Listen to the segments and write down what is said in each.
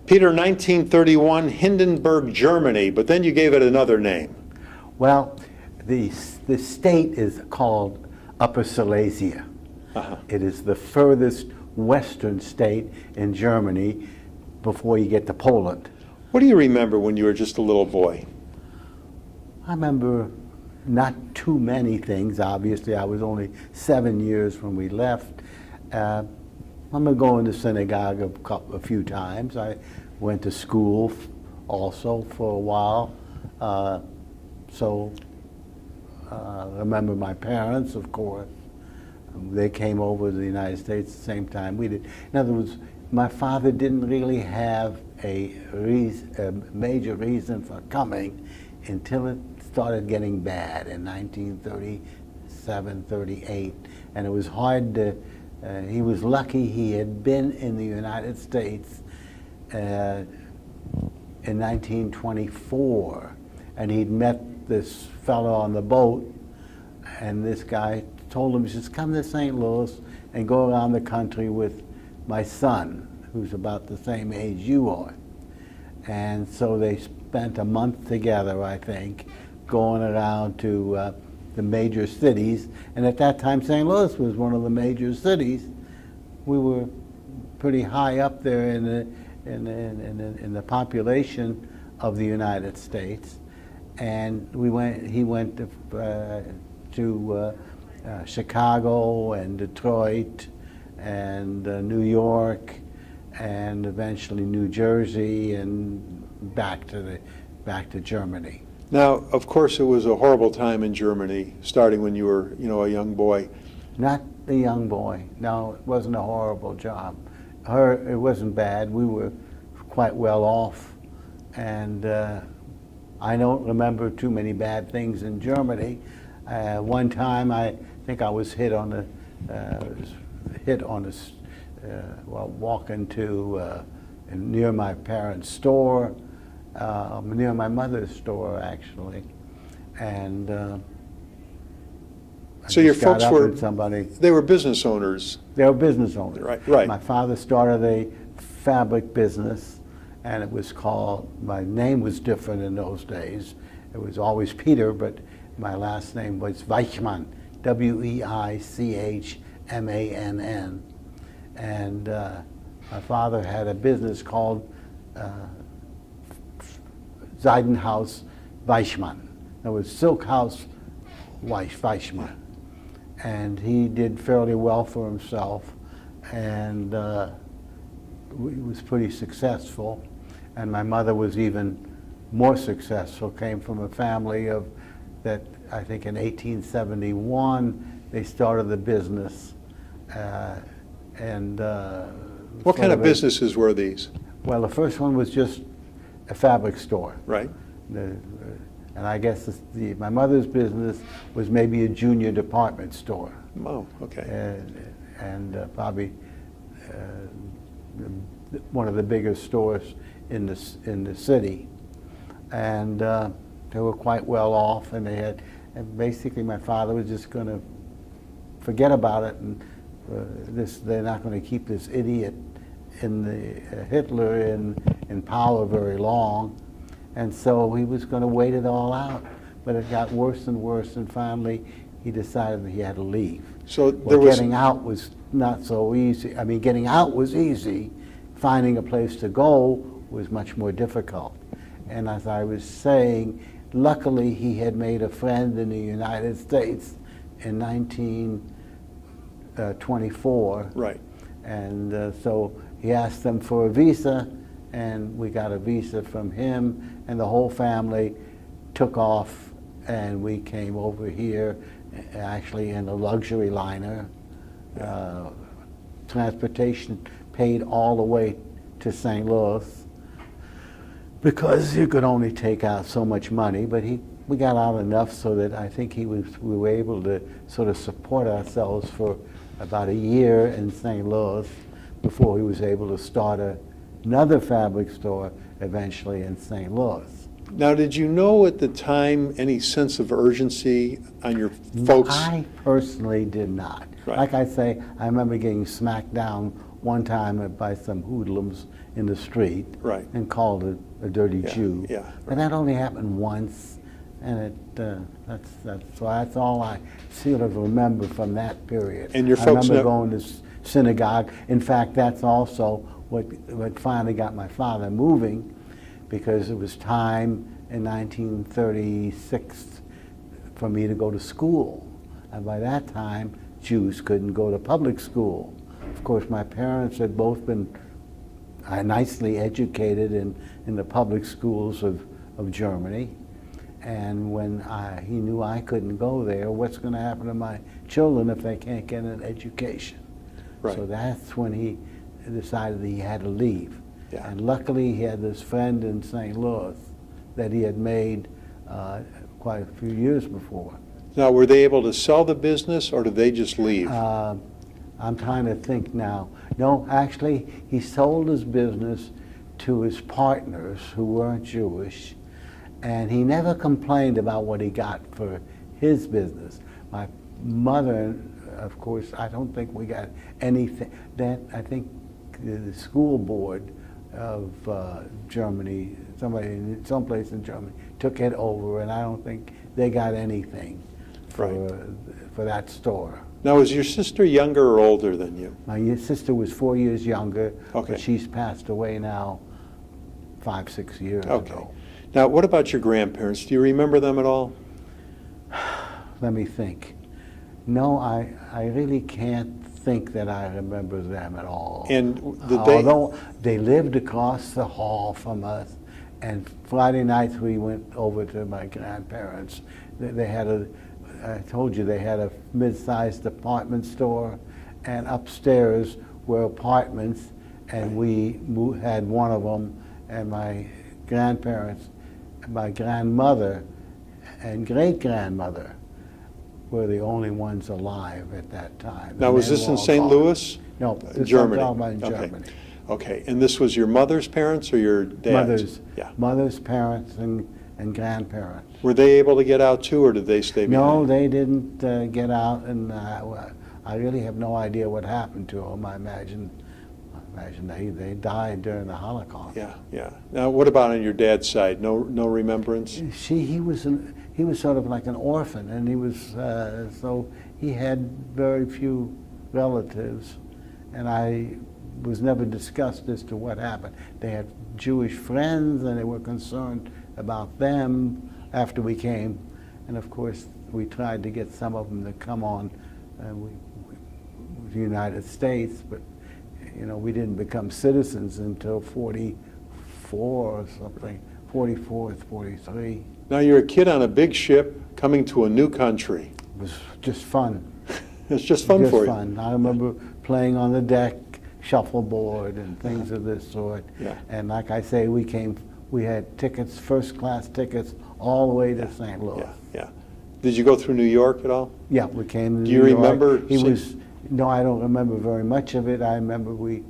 Peter, 1931, Hindenburg, Germany, but then you gave it another name. Well, the state is called Upper Silesia. It is the furthest western state in Germany before you get to Poland. What do you remember when you were just a little boy? I remember not too many things. Obviously, I was only 7 years when we left. I remember going to synagogue a few times. I went to school also for a while. I remember my parents, of course. They came over to the United States at the same time we did. In other words, my father didn't really have a major reason for coming until it started getting bad in 1937, 38. And it was hard to, he was lucky he had been in the United States in 1924. And he'd met this fellow on the boat, and this guy told him, he says, come to St. Louis and go around the country with my son, who's about the same age you are. And so they spent a month together, I think, going around to the major cities. And at that time, St. Louis was one of the major cities. We were pretty high up there in the population of the United States. And he went to Chicago and Detroit and New York and eventually New Jersey and back to Germany. Now, of course, it was a horrible time in Germany, starting when you were, a young boy. Not a young boy. No, it wasn't a horrible job. It wasn't bad. We were quite well off, and I don't remember too many bad things in Germany. One time, I think I was hit on while walking near my parents' store, near my mother's store actually, and so your folks were somebody. They were business owners. They were business owners. Right. My father started a fabric business, and it was called. My name was different in those days. It was always Peter, but my last name was Weichmann, Weichmann, and my father had a business called Seidenhaus Weichmann. It was Silk House Weichmann, and he did fairly well for himself, and he was pretty successful. And my mother was even more successful. Came from a family that I think in 1871 they started the business. What kind of businesses were these? Well, the first one was just a fabric store. Right. And I guess my mother's business was maybe a junior department store. Oh, okay. And probably one of the biggest stores in the city. And they were quite well off, and and basically my father was just going to forget about it, and they're not going to keep this idiot Hitler in power very long, and so he was going to wait it all out. But it got worse and worse, and finally he decided that he had to leave. So getting out was not so easy. I mean, getting out was easy. Finding a place to go was much more difficult. And as I was saying, luckily he had made a friend in the United States in 1924. Right. And so he asked them for a visa, and we got a visa from him, and the whole family took off, and we came over here actually in a luxury liner. Transportation paid all the way to St. Louis, because you could only take out so much money, but we got out enough so that I think we were able to sort of support ourselves for about a year in St. Louis before he was able to start another fabric store eventually in St. Louis. Now, did you know at the time any sense of urgency on your folks? I personally did not. Right. Like I say, I remember getting smacked down one time by some hoodlums in the street, Right. and called it a dirty Yeah, Jew. yeah, But that only happened once, and that's all I sort of remember from that period. And your I folks remember never- going to synagogue. In fact, that's also what finally got my father moving, because it was time in 1936 for me to go to school. And by that time, Jews couldn't go to public school. Of course, my parents had both been nicely educated in the public schools of Germany. And when he knew I couldn't go there, what's going to happen to my children if they can't get an education? Right. So that's when he decided that he had to leave. Yeah. And luckily he had this friend in St. Louis that he had made quite a few years before. Now, were they able to sell the business, or did they just leave? I'm trying to think now. No, actually, he sold his business to his partners who weren't Jewish, and he never complained about what he got for his business. My mother, of course, I don't think we got anything. I think the school board of Germany, someplace in Germany, took it over, and I don't think they got anything for that store. Now, is your sister younger or older than you? My sister was 4 years younger, Okay. but she's passed away now 5-6 years Okay. ago. Now, what about your grandparents? Do you remember them at all? Let me think. No, I really can't think that I remember them at all. And did they? Although they lived across the hall from us, and Friday nights we went over to my grandparents. They had I told you they had a mid-sized department store, and upstairs were apartments, and we had one of them, and my grandparents, my grandmother and great-grandmother were the only ones alive at that time. Now, And was they this were in all St. gone. Louis? No, this I'm Germany. talking about in Okay. Germany. Okay, and this was your mother's parents or your dad's? Mother's parents and grandparents. Were they able to get out too, or did they stay behind? No, they didn't get out, and I really have no idea what happened to them. I imagine they died during the Holocaust. Yeah, yeah. Now, what about on your dad's side? No remembrance? He was sort of like an orphan, and he was so he had very few relatives, and I was never discussed as to what happened. They had Jewish friends, and they were concerned about them after we came, and of course we tried to get some of them to come on the United States, but we didn't become citizens until 44 or something, 44, 43. Now, you're a kid on a big ship coming to a new country. It was just fun. It's just fun for you. Fun. I remember playing on the deck, shuffleboard, and things of this sort. Yeah. And like I say, we had tickets, first-class tickets, all the way to St. Louis. Yeah, yeah. Did you go through New York at all? Yeah, we came to Do you New York. remember No, I don't remember very much of it. I remember we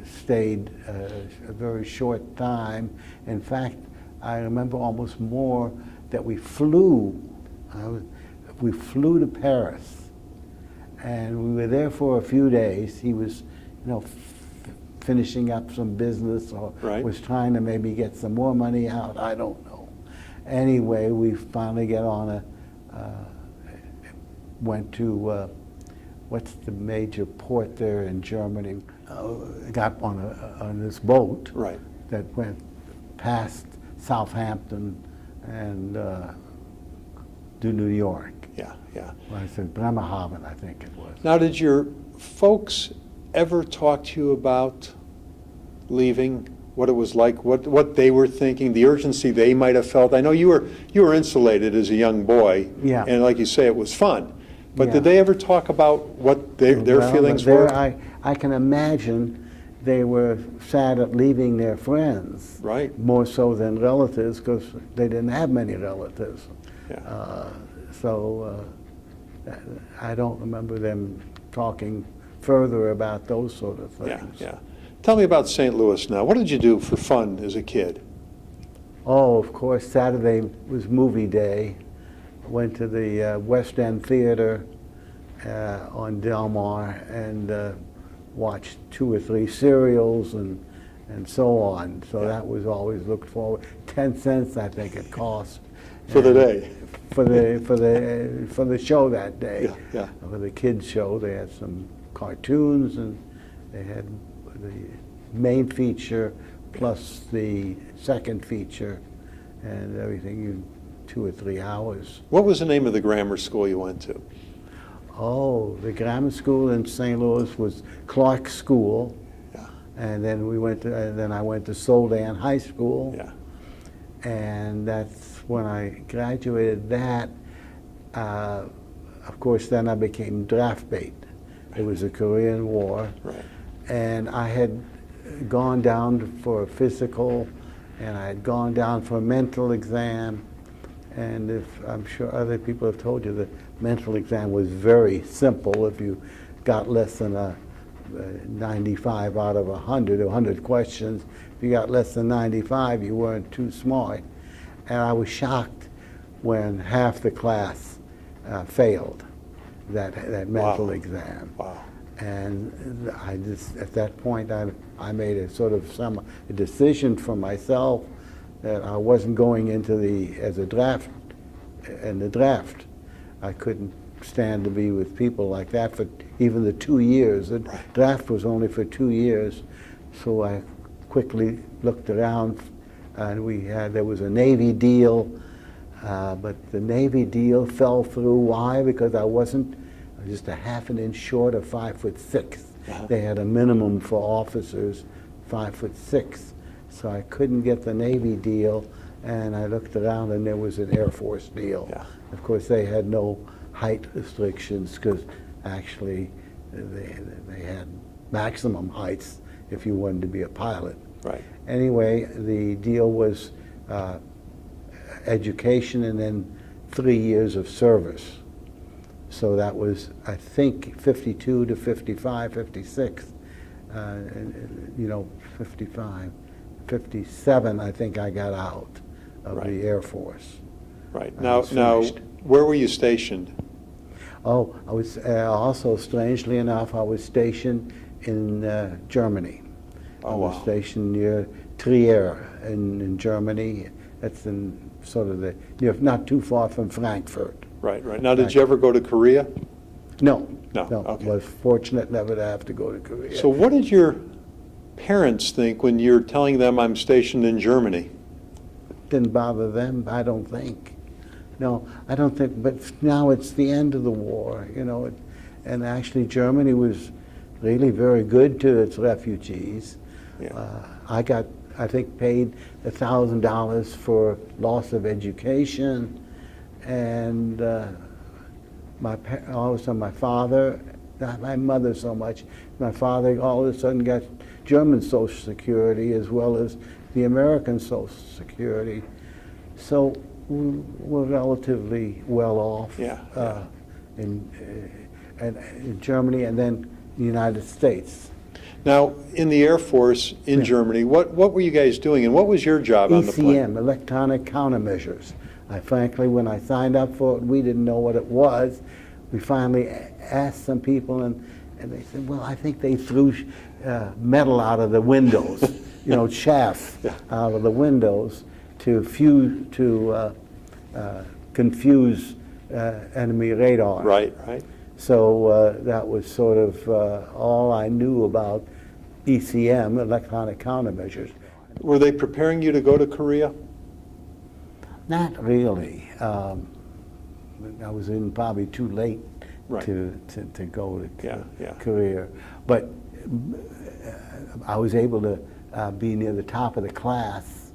stayed a very short time. In fact, I remember almost more that we flew. We flew to Paris, and we were there for a few days. He was, finishing up some business, or Right. was trying to maybe get some more money out. I don't know. Anyway, we finally went to what's the major port there in Germany? Got on this boat Right. that went past Southampton and to New York. Yeah, yeah. Well, I said Bremerhaven, I think it was. Now, did your folks ever talk to you about leaving? What it was like, what they were thinking, the urgency they might have felt? I know you were insulated as a young boy, Yeah. and like you say, it was fun. But Yeah. did they ever talk about what their Well, feelings there were? I can imagine they were sad at leaving their friends. Right. More so than relatives, because they didn't have many relatives. Yeah. I don't remember them talking further about those sort of Yeah, things. yeah. Tell me about St. Louis now. What did you do for fun as a kid? Oh, of course, Saturday was movie day. Went to the West End Theater on Del Mar and watch 2 or 3 serials and so on. So Yeah. that was always looked forward. 10 cents, I think it cost. For the day. For the show that day. Yeah, yeah. For the kids show, they had some cartoons, and they had the main feature plus the second feature, and everything in 2 or 3 hours. What was the name of the grammar school you went to? Oh, the grammar school in St. Louis was Clark School, Yeah. and then I went to Soldan High School, Yeah. and that's when I graduated that. Of course, then I became draft bait. It was the Korean War, Right. and I had gone down for a physical, and I had gone down for a mental exam, and I'm sure other people have told you the mental exam was very simple. If you got less than a 95 out of 100 questions, if you got less than 95, you weren't too smart. And I was shocked when half the class failed that mental Wow. exam. Wow. And I just, at that point, I made a sort of a decision for myself that I wasn't going into the draft. I couldn't stand to be with people like that for even the 2 years. The draft was only for 2 years, so I quickly looked around, and there was a Navy deal, but the Navy deal fell through. Why? Because I was just a half an inch short of 5'6". Uh-huh. They had a minimum for officers, 5'6". So I couldn't get the Navy deal, and I looked around and there was an Air Force deal. Yeah. Of course, they had no height restrictions, because actually they had maximum heights if you wanted to be a pilot. Right. Anyway, the deal was education and then 3 years of service. So that was, I think, 52 to 55, 56, 55, 57, I think I got out of Right. the Air Force. Right. I Now, was finished. where were you stationed? Oh, I was also, strangely enough, I was stationed in Germany. Oh, I was wow. stationed near Trier in Germany. That's in sort of not too far from Frankfurt. Right, right. Now, did you ever go to Korea? No. No, okay. Was fortunate never to have to go to Korea. So what did your parents think when you're telling them I'm stationed in Germany? Didn't bother them, I don't think. No, I don't think, but now it's the end of the war, and actually Germany was really very good to its refugees. Yeah. I got, I think, paid $1,000 for loss of education, and also my father, not my mother so much, my father all of a sudden got German Social Security as well as the American Social Security. So we're relatively well off in Germany, and then the United States. Now, in the Air Force in Germany, what were you guys doing, and what was your job on the plane? ECM, electronic countermeasures. Frankly, when I signed up for it, we didn't know what it was. We finally asked some people, and they said, well, I think they threw metal out of the windows, chaff out of the windows to confuse enemy radar. Right, right. So that was sort of all I knew about ECM, electronic countermeasures. Were they preparing you to go to Korea? Not really. I was in probably too late Right. to go to Yeah. Korea. But I was able to be near the top of the class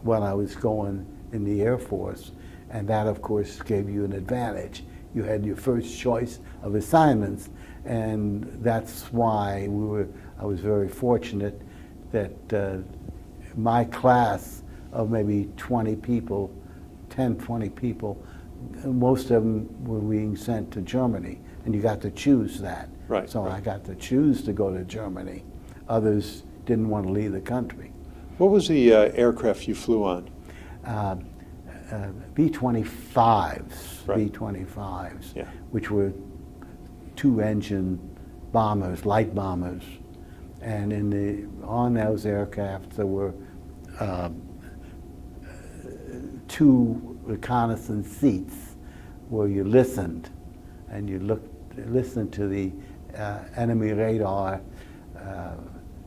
when I was going in the Air Force, and that, of course, gave you an advantage. You had your first choice of assignments, and that's why I was very fortunate that my class of maybe 20 people, 10, 20 people, most of them were being sent to Germany, and you got to choose that. Right, So right. I got to choose to go to Germany. Others didn't want to leave the country. What was the aircraft you flew on? B-25s, Right. B-25s, Yeah. which were two-engine bombers, light bombers. And on those aircraft there were two reconnaissance seats where you listened, and you listened to the enemy radar,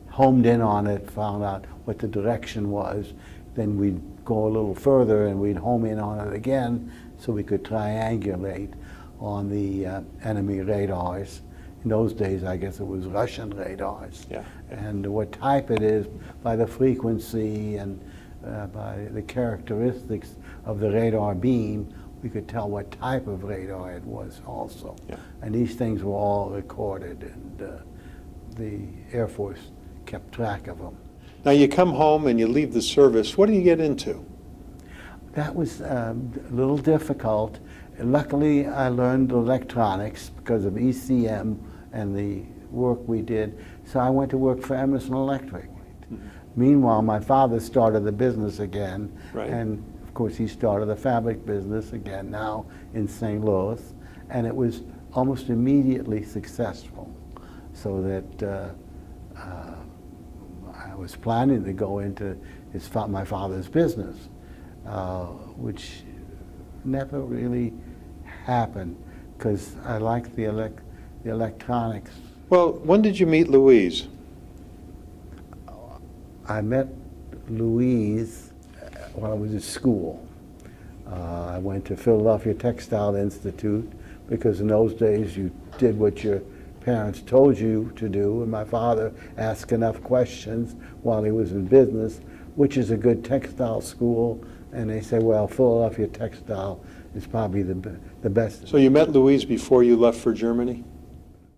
homed in on it, found out what the direction was. Then we'd go a little further and we'd home in on it again so we could triangulate on the enemy radars. In those days, I guess it was Russian radars. Yeah. And what type it is, by the frequency and by the characteristics of the radar beam, we could tell what type of radar it was also. Yeah. And these things were all recorded, and the Air Force kept track of them. Now you come home and you leave the service. What do you get into? That was a little difficult. Luckily, I learned electronics because of ECM and the work we did. So I went to work for Emerson Electric. Mm-hmm. Meanwhile, my father started the business again. Right. And of course, he started the fabric business again now in St. Louis. And it was almost immediately successful. So that I was planning to go into my father's business, which never really happened because I liked the electronics. Well, when did you meet Louise? I met Louise when I was at school. I went to Philadelphia Textile Institute because in those days you did what your parents told you to do, and my father asked enough questions while he was in business, which is a good textile school, and they say, well, Philadelphia Textile is probably the best. So you met Louise before you left for Germany?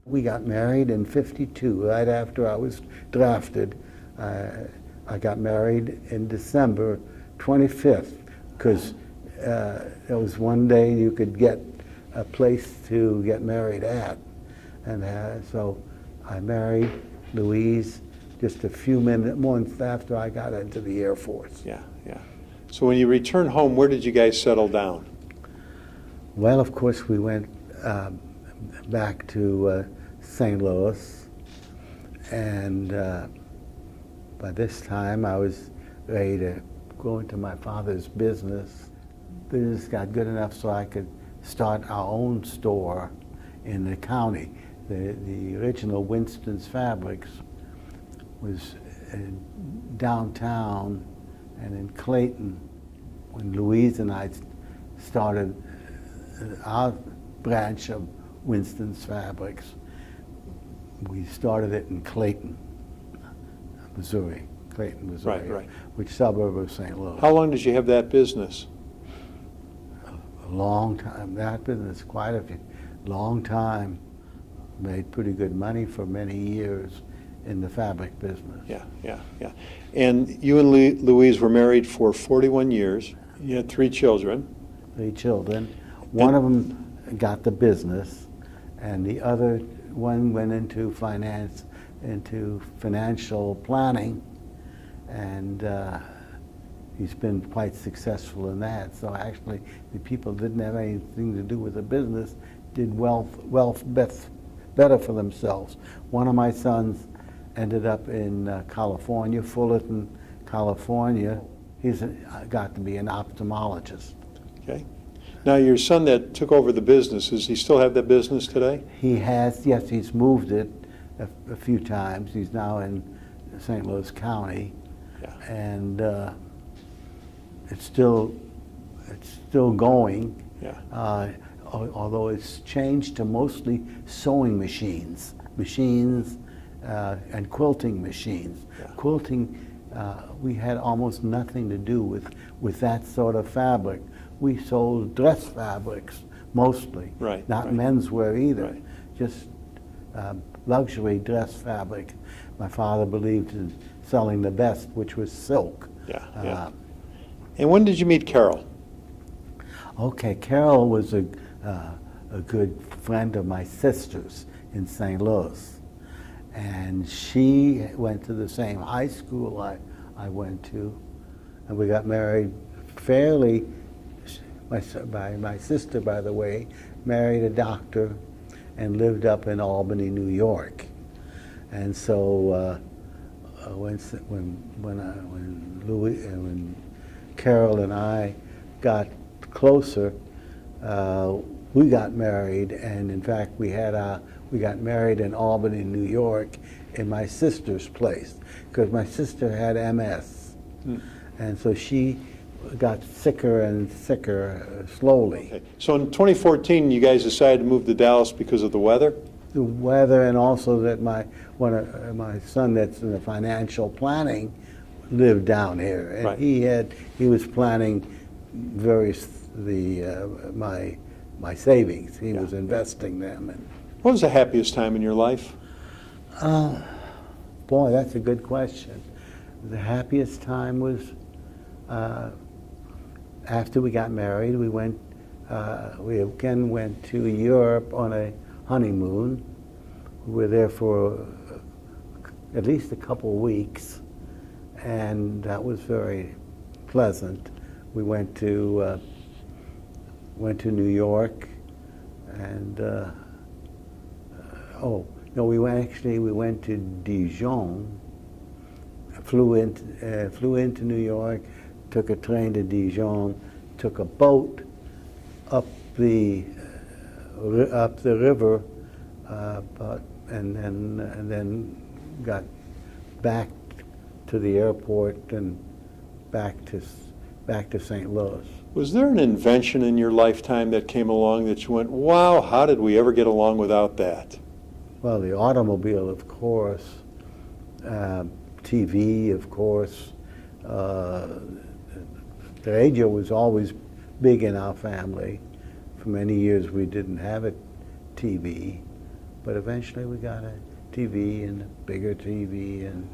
We got married in '52, right after I was drafted. I got married in December 25th, because there was one day you could get a place to get married at. And so I married Louise just a few months after I got into the Air Force. Yeah, yeah. So when you returned home, where did you guys settle down? Well, of course, we went back to St. Louis, and by this time I was ready to go into my father's business. Business got good enough so I could start our own store in the county. The original Winston's Fabrics was in downtown and in Clayton when Louise and I started our branch of Winston's Fabrics. We started it in Clayton, Missouri. Clayton, Missouri, Right, right. which suburb of St. Louis. How long did you have that business? A long time. That business, quite a long time. Made pretty good money for many years in the fabric business. Yeah, yeah, yeah. And you and Louise were married for 41 years. You had 3 children. 3 children. One of them got the business, and the other one went into finance, into financial planning, and he's been quite successful in that. So actually, the people that didn't have anything to do with the business did better for themselves. One of my sons ended up in California, Fullerton, California. He's got to be an ophthalmologist. Okay. Now, your son that took over the business, does he still have that business today? He has, yes, he's moved it a few times. He's now in St. Louis County, Yeah. and it's still going. Yeah. Although it's changed to mostly sewing machines and quilting machines. Yeah. Quilting, we had almost nothing to do with that sort of fabric. We sold dress fabrics mostly, Right, not right. menswear either, Right. just luxury dress fabric. My father believed in selling the best, which was silk. Yeah, yeah. And when did you meet Carol? Okay, Carol was a good friend of my sister's in St. Louis. And she went to the same high school I went to. And we got married fairly, my sister, by the way, married a doctor and lived up in Albany, New York. And so when Carol and I got closer, we got married, and in fact we got married in Albany, New York, in my sister's place, because my sister had MS, and so she got sicker and sicker slowly. Okay. So in 2014, you guys decided to move to Dallas because of the weather? The weather, and also that my son that's in the financial planning lived down here, and right. he was planning my savings. He was investing them. And What was the happiest time in your life? boy, that's a good question. The happiest time was after we got married. We again went to Europe on a honeymoon. We were there for at least a couple weeks, and that was very pleasant. We went to New York, and we went to Dijon. Flew into New York, took a train to Dijon, took a boat up the river, and then got back to the airport and back to St. Louis. Was there an invention in your lifetime that came along that you went, wow, how did we ever get along without that? Well, the automobile, of course, TV, of course. The radio was always big in our family. For many years we didn't have a TV, but eventually we got a TV and a bigger TV, and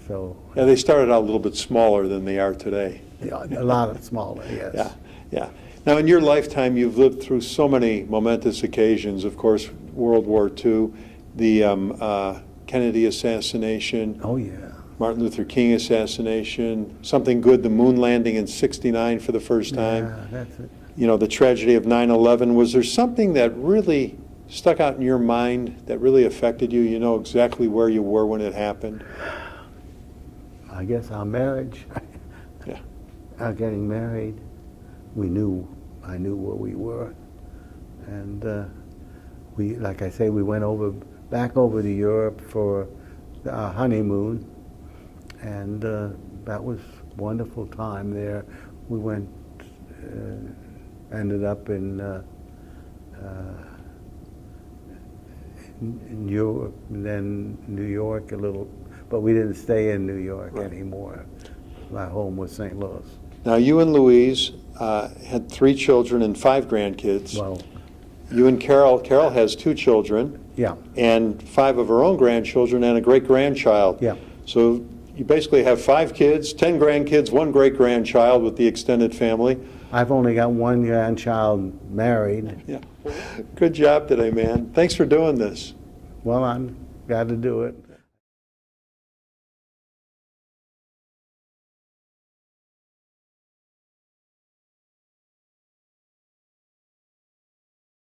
so... Yeah, they started out a little bit smaller than they are today. A lot smaller, yes. Yeah, yeah. Now, in your lifetime, you've lived through so many momentous occasions. Of course, World War II, the Kennedy assassination. Oh, yeah. Martin Luther King assassination, something good, the moon landing in '69 for the first time. Yeah, that's it. You know, the tragedy of 9/11. Was there something that really stuck out in your mind that really affected you? You know exactly where you were when it happened? I guess our marriage. Yeah. Our getting married. I knew where we were. And like I say, we went back over to Europe for our honeymoon. And that was a wonderful time there. We ended up in Europe, and then New York a little, but we didn't stay in New York anymore. My home was St. Louis. Now, you and Louise had 3 children and 5 grandkids. Well, You and Carol has 2 children. yeah. And 5 of her own grandchildren and a great-grandchild. Yeah. So you basically have 5 kids, 10 grandkids, 1 great-grandchild with the extended family. I've only got 1 grandchild married. Yeah. Good job today, man. Thanks for doing this. Well, I'm glad to do it.